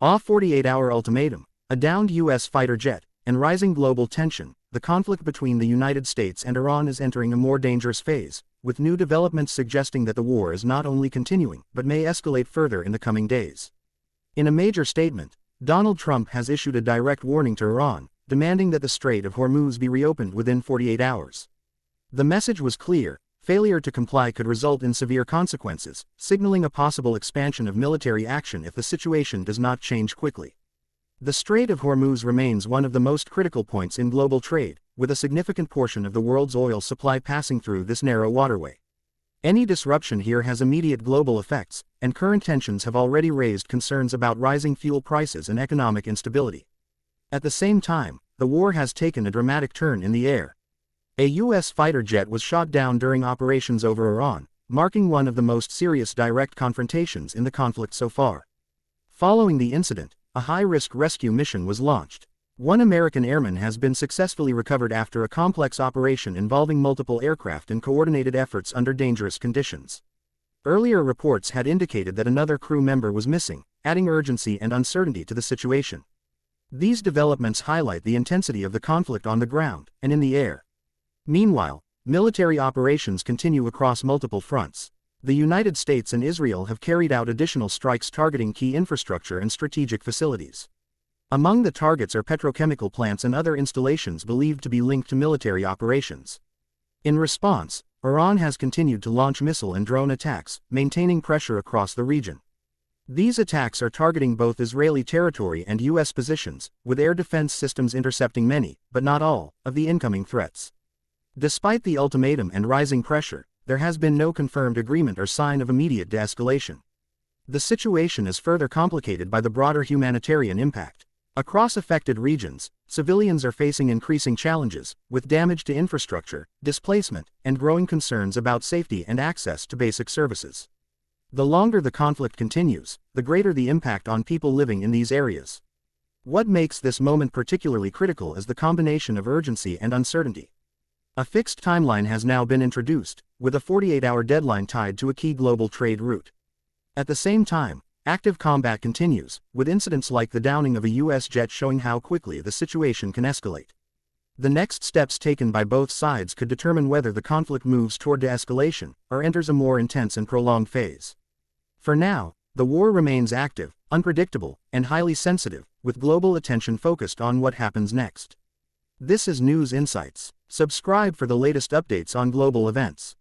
A 48-hour ultimatum, a downed U.S. fighter jet, and rising global tension. The conflict between the United States and Iran is entering a more dangerous phase, with new developments suggesting that the war is not only continuing but may escalate further in the coming days. In a major statement, Donald Trump has issued a direct warning to Iran, demanding that the Strait of Hormuz be reopened within 48 hours. The message was clear: failure to comply could result in severe consequences, signaling a possible expansion of military action if the situation does not change quickly. The Strait of Hormuz remains one of the most critical points in global trade, with a significant portion of the world's oil supply passing through this narrow waterway. Any disruption here has immediate global effects, and current tensions have already raised concerns about rising fuel prices and economic instability. At the same time, the war has taken a dramatic turn in the air. A U.S. fighter jet was shot down during operations over Iran, marking one of the most serious direct confrontations in the conflict so far. Following the incident, a high-risk rescue mission was launched. One American airman has been successfully recovered after a complex operation involving multiple aircraft and coordinated efforts under dangerous conditions. Earlier reports had indicated that another crew member was missing, adding urgency and uncertainty to the situation. These developments highlight the intensity of the conflict on the ground and in the air. Meanwhile, military operations continue across multiple fronts. The United States and Israel have carried out additional strikes targeting key infrastructure and strategic facilities. Among the targets are petrochemical plants and other installations believed to be linked to military operations. In response, Iran has continued to launch missile and drone attacks, maintaining pressure across the region. These attacks are targeting both Israeli territory and U.S. positions, with air defense systems intercepting many, but not all, of the incoming threats. Despite the ultimatum and rising pressure, there has been no confirmed agreement or sign of immediate de-escalation. The situation is further complicated by the broader humanitarian impact. Across affected regions, civilians are facing increasing challenges, with damage to infrastructure, displacement, and growing concerns about safety and access to basic services. The longer the conflict continues, the greater the impact on people living in these areas. What makes this moment particularly critical is the combination of urgency and uncertainty. A fixed timeline has now been introduced, with a 48-hour deadline tied to a key global trade route. At the same time, active combat continues, with incidents like the downing of a U.S. jet showing how quickly the situation can escalate. The next steps taken by both sides could determine whether the conflict moves toward de-escalation or enters a more intense and prolonged phase. For now, the war remains active, unpredictable, and highly sensitive, with global attention focused on what happens next. This is News Insights. Subscribe for the latest updates on global events.